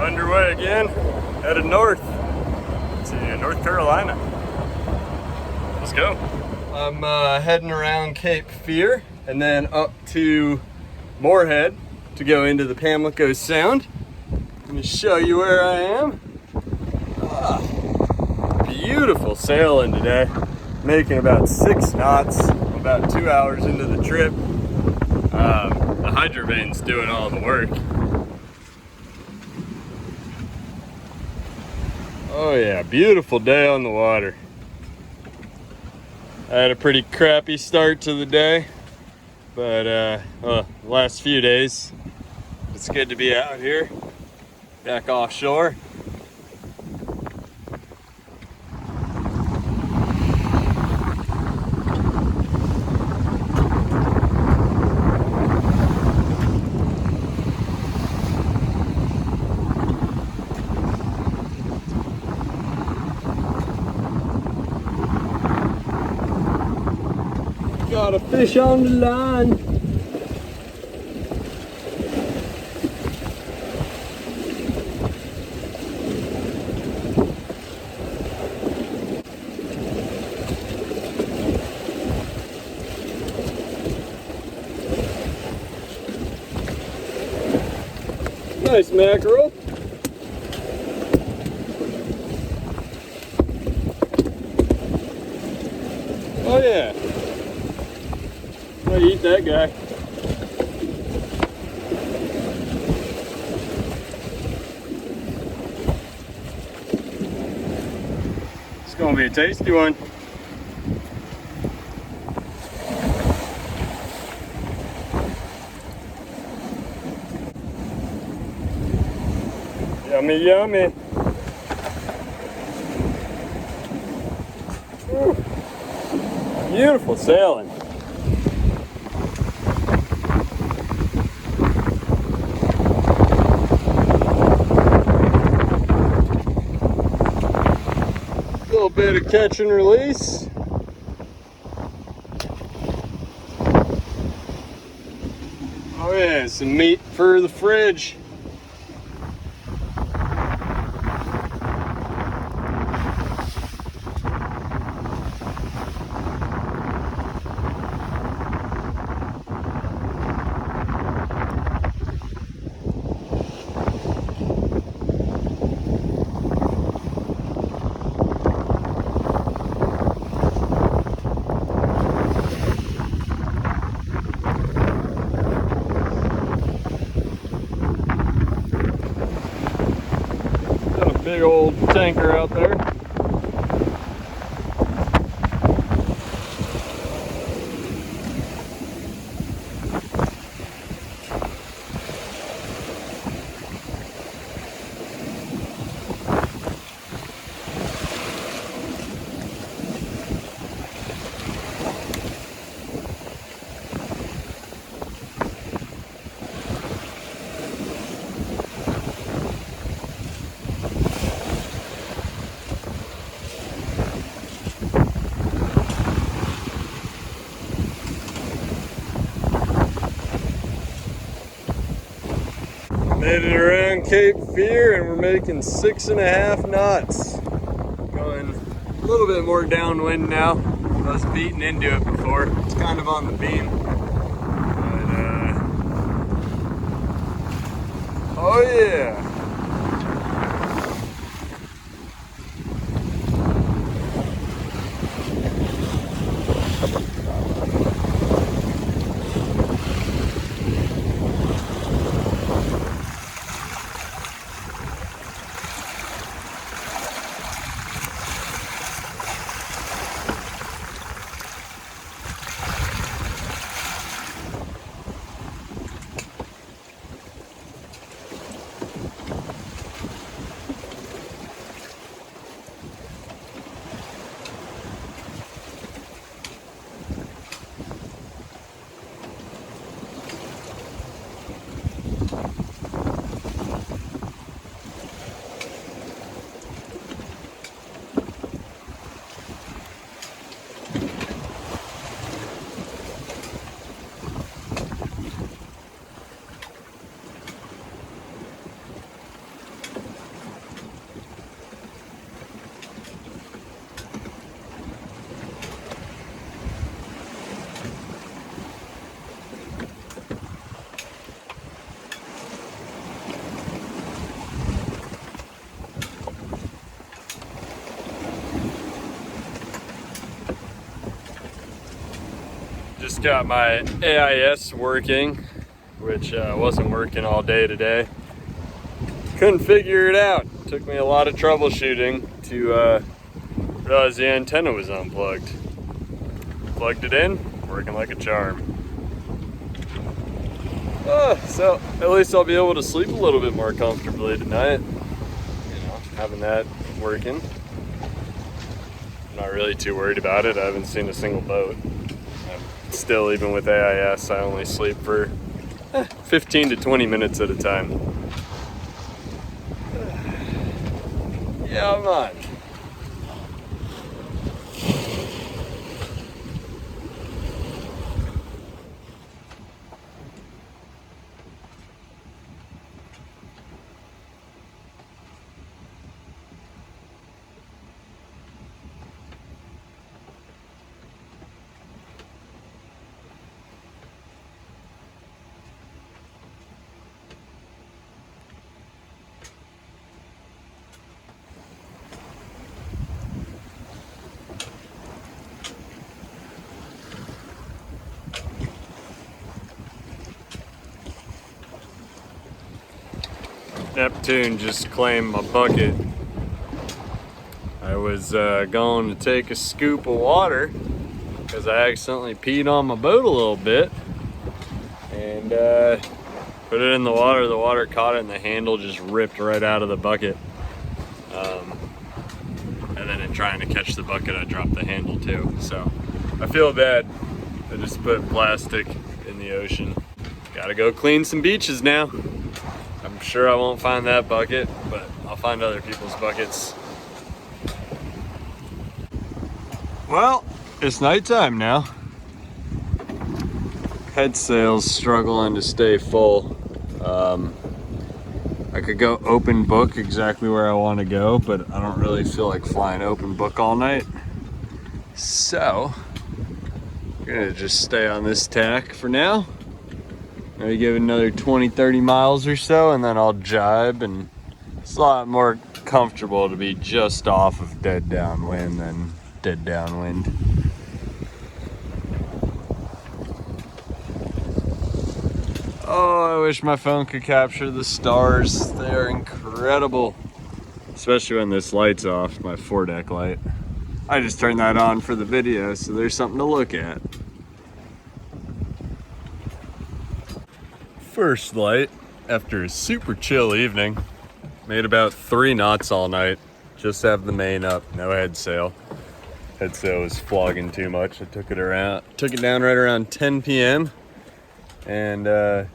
Underway again, headed north to North Carolina. Let's go. I'm heading around Cape Fear and then up to Morehead to go into the Pamlico Sound. Let me show you where I am. Beautiful sailing today. Making about 6 knots, about 2 hours into the trip. The hydrovane's doing all the work. Oh yeah, beautiful day on the water. I had a pretty crappy start to the day, but the last few days, it's good to be out here, back offshore. Got a fish on the line. Nice mackerel. Oh yeah. I eat that guy. It's gonna be a tasty one. Yummy, yummy. Woo. Beautiful sailing. Little bit of catch and release. Oh yeah, some meat for the fridge. Big old tanker out there. Made it around Cape Fear and we're making 6.5 knots. Going a little bit more downwind now. I was beating into it before. It's kind of on the beam. But, oh yeah. got my AIS working, which wasn't working all day today. Couldn't figure it out. Took me a lot of troubleshooting to realize the antenna was unplugged. Plugged it in, working like a charm. So at least I'll be able to sleep a little bit more comfortably tonight. You know, having that working. I'm not really too worried about it. I haven't seen a single boat. Still, even with AIS, I only sleep for 15 to 20 minutes at a time. Yeah, I'm on. Neptune just claimed my bucket. I was going to take a scoop of water because I accidentally peed on my boat a little bit and put it in the water. The water caught it and the handle just ripped right out of the bucket. And then in trying to catch the bucket, I dropped the handle too. So I feel bad. I just put plastic in the ocean. Gotta go clean some beaches now. I'm sure I won't find that bucket, but I'll find other people's buckets. Well, it's nighttime now. Head sail's struggling to stay full. I could go open book exactly where I want to go, but I don't really feel like flying open book all night. So, I'm gonna just stay on this tack for now. Maybe give it another 20-30 miles or so, and then I'll jibe, and it's a lot more comfortable to be just off of dead downwind than dead downwind. Oh, I wish my phone could capture the stars. They're incredible, especially when this light's off, my foredeck light. I just turned that on for the video, so there's something to look at. First light after a super chill evening. Made about 3 knots all night. Just have the main up, no head sail. Head sail was flogging too much. I took it down right around 10 p.m. and I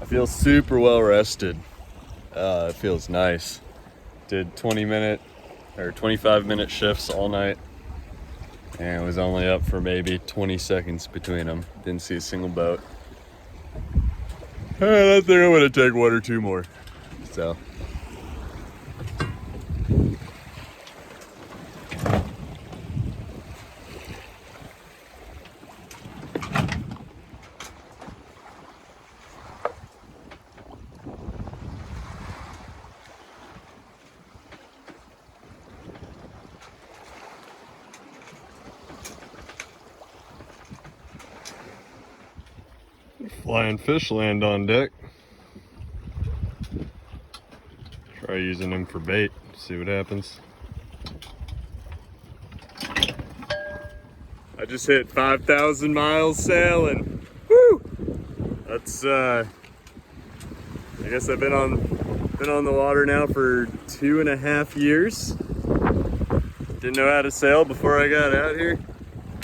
feel super well rested. It feels nice. Did 25-minute shifts all night, and was only up for maybe 20 seconds between them. Didn't see a single boat. I think I'm gonna take 1 or 2 more. So. Flying fish land on deck. Try using them for bait, see what happens. I just hit 5,000 miles sailing. Woo! That's I guess I've been on the water now for 2.5 years. Didn't know how to sail before I got out here,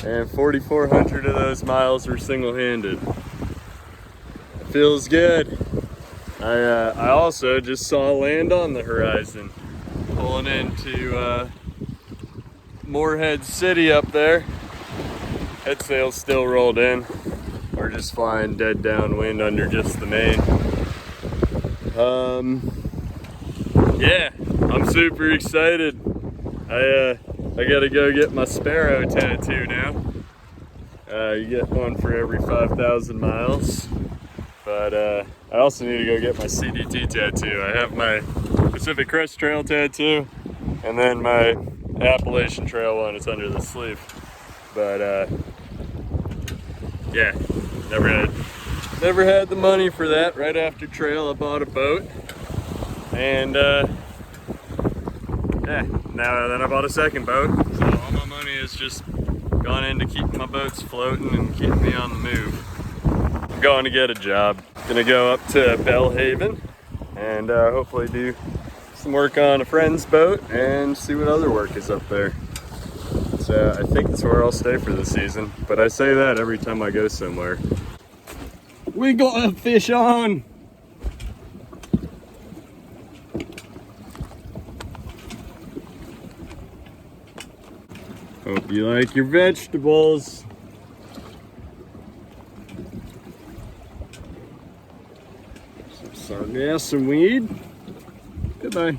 and 4,400 of those miles were single-handed. Feels good. I also just saw land on the horizon, pulling into Morehead City up there. Head sail's still rolled in. We're just flying dead downwind under just the main. Yeah, I'm super excited. I gotta go get my sparrow tattoo now. You get one for every 5,000 miles. But I also need to go get my CDT tattoo. I have my Pacific Crest Trail tattoo, and then my Appalachian Trail one. It's under the sleeve. But yeah, never had the money for that. Right after trail, I bought a boat, and yeah, then I bought a second boat. So all my money has just gone into keeping my boats floating and keeping me on the move. I'm going to get a job. Gonna go up to Belhaven and hopefully do some work on a friend's boat and see what other work is up there. So I think that's where I'll stay for the season, but I say that every time I go somewhere. We got a fish on! Hope you like your vegetables. Some sargassum weed. Goodbye.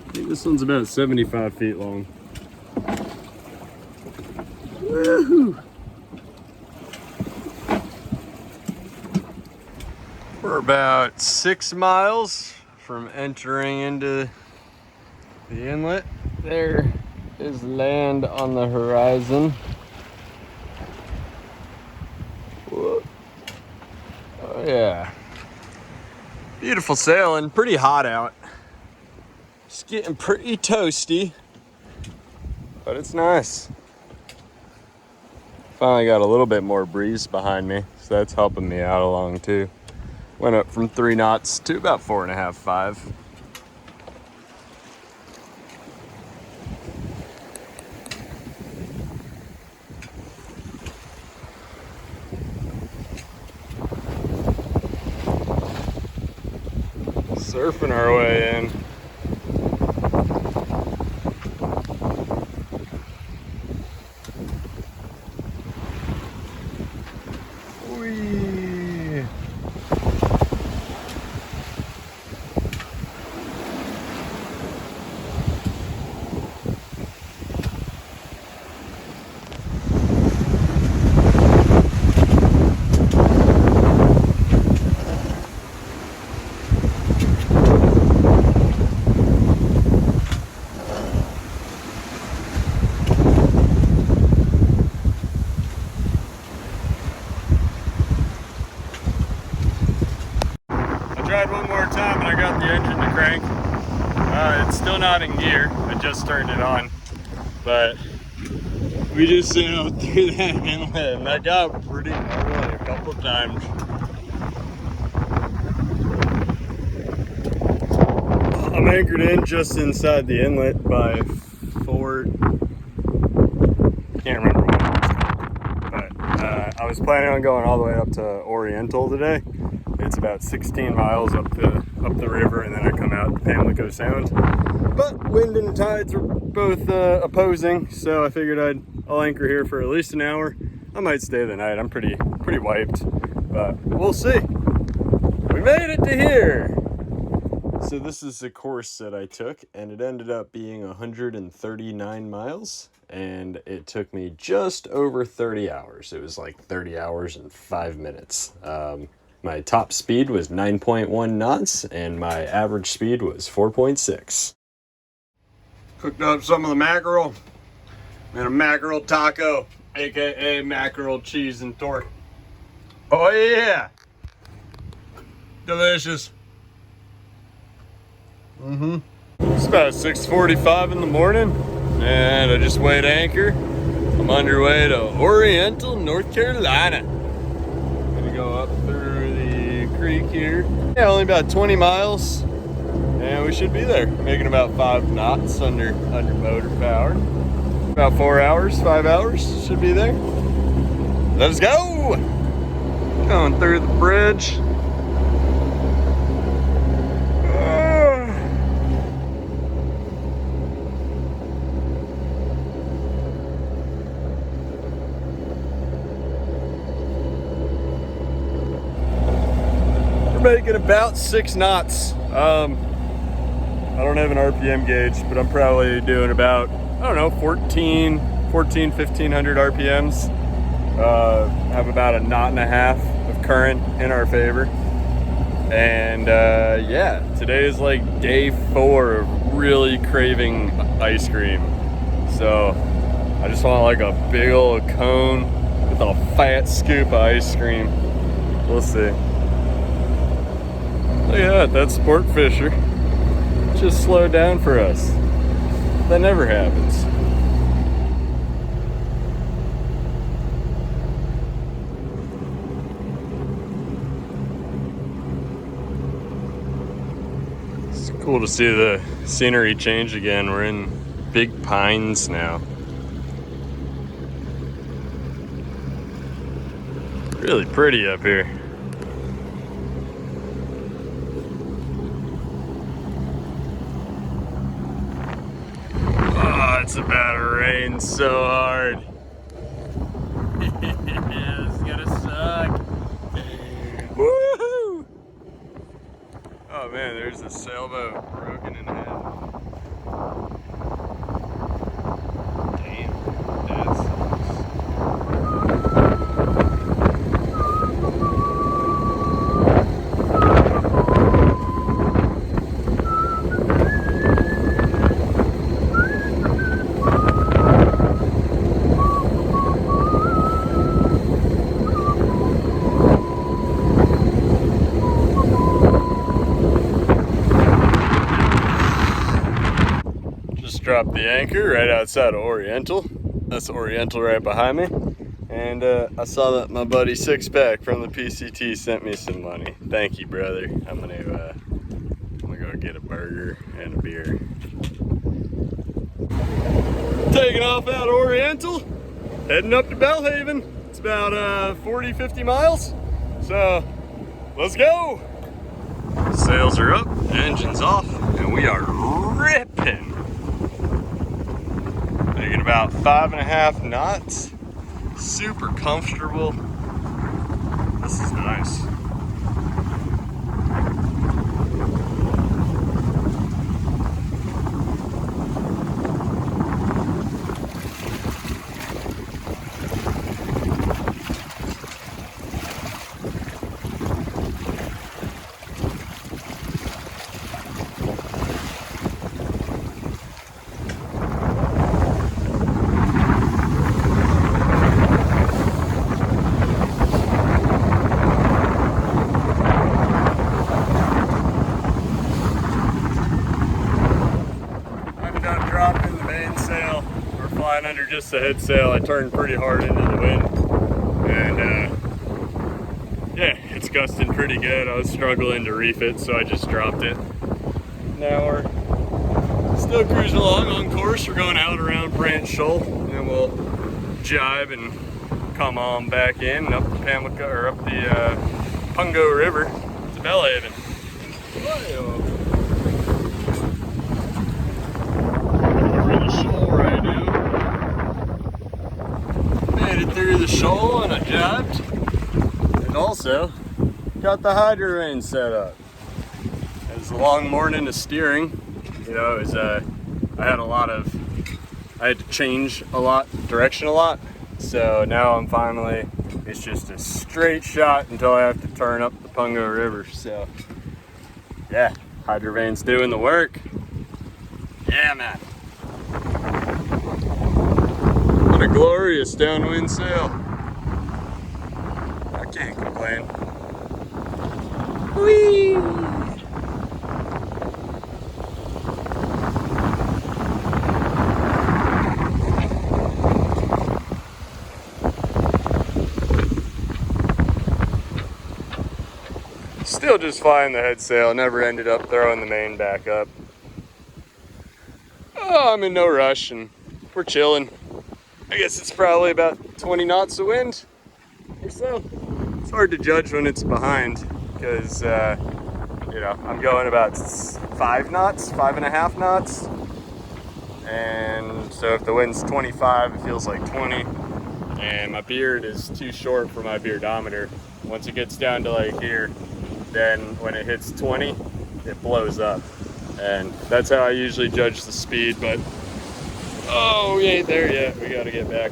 I think this one's about 75 feet long. Woohoo! We're about 6 miles from entering into the inlet. There is land on the horizon. Whoa. Oh yeah. Beautiful sailing, pretty hot out. It's getting pretty toasty, but it's nice. Finally got a little bit more breeze behind me, so that's helping me out along too. Went up from 3 knots to about 4.5, 5. Surfing our way in. Whee! Tried one more time and I got the engine to crank. It's still not in gear. I just turned it on. But we just sailed through that inlet and that got pretty gnarly a couple times. I'm anchored in just inside the inlet by Fort. Can't remember what it was. But I was planning on going all the way up to Oriental today. It's about 16 miles up the river, and then I come out to Pamlico Sound. But wind and tides are both opposing, so I figured I'll anchor here for at least an hour. I might stay the night. I'm pretty wiped, but we'll see. We made it to here. So this is the course that I took, and it ended up being 139 miles, and it took me just over 30 hours. It was like 30 hours and 5 minutes. My top speed was 9.1 knots, and my average speed was 4.6. Cooked up some of the mackerel. Made a mackerel taco, aka mackerel cheese and torque. Oh yeah! Delicious. It's about 6:45 in the morning, and I just weighed anchor. I'm underway to Oriental, North Carolina. Gonna go up through the creek here. Yeah, only about 20 miles, and we should be there. Making about 5 knots under motor power. About 4 hours, 5 hours, should be there. Let's go! Going through the bridge. Making about 6 knots. I don't have an RPM gauge, but I'm probably doing about, I don't know, 1500 RPMs. Have about 1.5 knots of current in our favor. And yeah, today is like day 4 of really craving ice cream. So I just want like a big old cone with a fat scoop of ice cream. We'll see. Look at that, that sport fisher just slowed down for us. That never happens. It's cool to see the scenery change again. We're in big pines now. Really pretty up here. Oh, it's about to rain so hard. It's gonna suck. Woohoo! Oh man, there's a sailboat broken in half. Damn, that sucks. Dropped the anchor right outside of Oriental. That's Oriental right behind me. And I saw that my buddy Six Pack from the PCT sent me some money. Thank you, brother. I'm gonna go get a burger and a beer. Taking off out of Oriental, heading up to Belhaven. It's about 40-50 miles. So let's go. Sails are up, engine's off, and we are ripping. Making about 5.5 knots. Super comfortable. This is nice. Under just the head sail. I turned pretty hard into the wind, and yeah, it's gusting pretty good. I was struggling to reef it, so I just dropped it. Now we're still cruising along on course. We're going out around Branch Shoal, and then we'll jibe and come on back in up the Pamlico, or up the Pungo River to Belhaven. Through the shoal and I jibed, and also got the hydro range set up. It was a long morning of steering. You know, it was I had to change a lot, direction a lot. So now I'm finally, it's just a straight shot until I have to turn up the Pungo River. So yeah, hydro vane's doing the work. Yeah, man. What a glorious downwind sail. I can't complain. Whee! Still just flying the head sail, never ended up throwing the main back up. Oh, I'm in no rush and we're chilling. I guess it's probably about 20 knots of wind or so. It's hard to judge when it's behind because, you know, I'm going about 5 knots, 5.5 knots. And so if the wind's 25, it feels like 20. And my beard is too short for my beardometer. Once it gets down to like here, then when it hits 20, it blows up. And that's how I usually judge the speed, but oh, we ain't there yet. We gotta get back.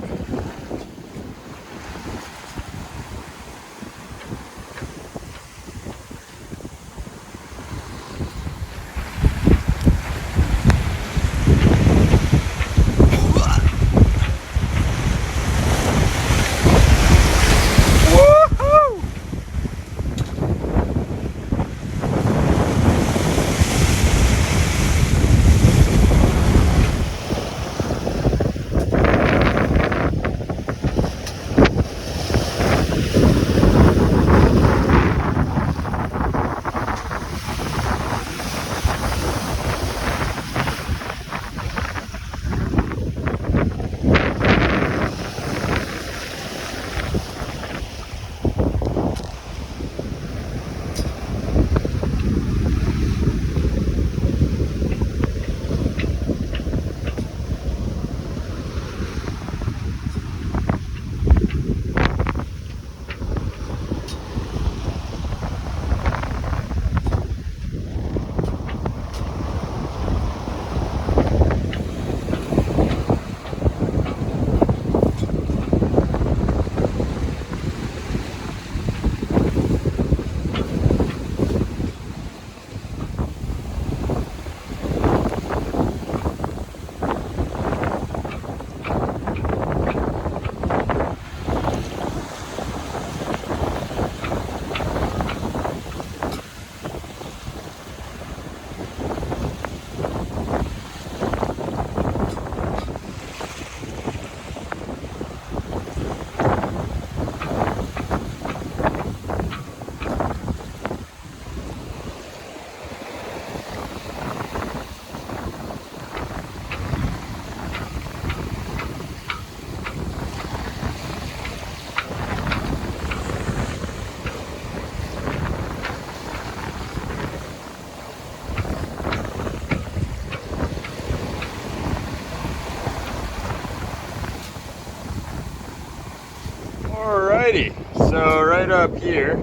Alrighty, so right up here,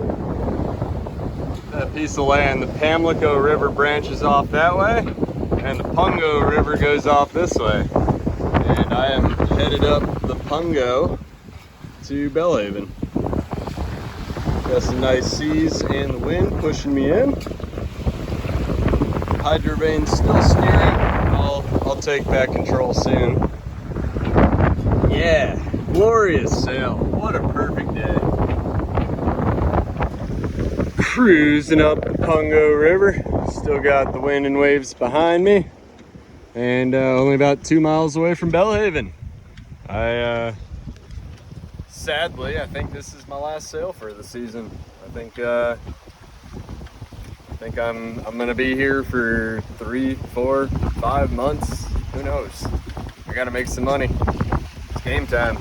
that piece of land, the Pamlico River branches off that way, and the Pungo River goes off this way. And I am headed up the Pungo to Belhaven. Got some nice seas and the wind pushing me in. Hydrovane's still steering. I'll take back control soon. Yeah, glorious sail. What a perfect day. Cruising up the Pungo River. Still got the wind and waves behind me. And only about 2 miles away from Belhaven. Sadly, I think this is my last sail for the season. I think I'm gonna be here for 3, 4, 5 months. Who knows? I gotta make some money. It's game time.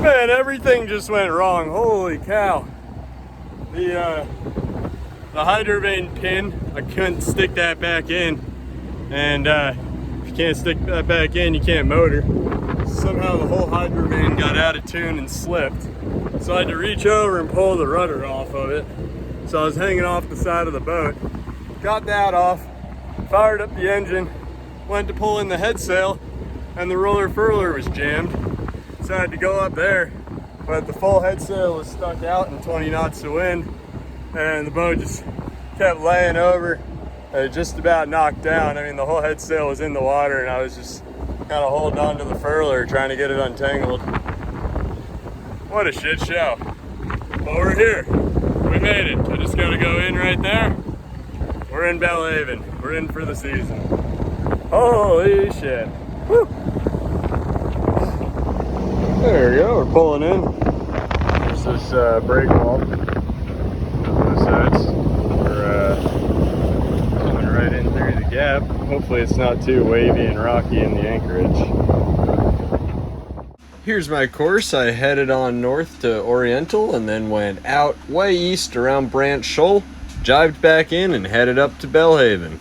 Man, everything just went wrong. Holy cow. The hydrovane pin, I couldn't stick that back in. And if you can't stick that back in, you can't motor. Somehow the whole hydrovane got out of tune and slipped. So I had to reach over and pull the rudder off of it. So I was hanging off the side of the boat. Got that off, fired up the engine, went to pull in the head sail, and the roller furler was jammed. So I had to go up there, but the full head sail was stuck out in 20 knots of wind, and the boat just kept laying over. It just about knocked down. I mean, the whole head sail was in the water, and I was just kind of holding on to the furler, trying to get it untangled. What a shit show. But we're here. We made it. I just gotta go in right there. We're in Belhaven. We're in for the season. Holy shit. Woo. There we go, we're pulling in. There's this break wall on both sides. We're coming right in through the gap. Hopefully it's not too wavy and rocky in the anchorage. Here's my course. I headed on north to Oriental and then went out way east around Branch Shoal, jived back in and headed up to Belhaven.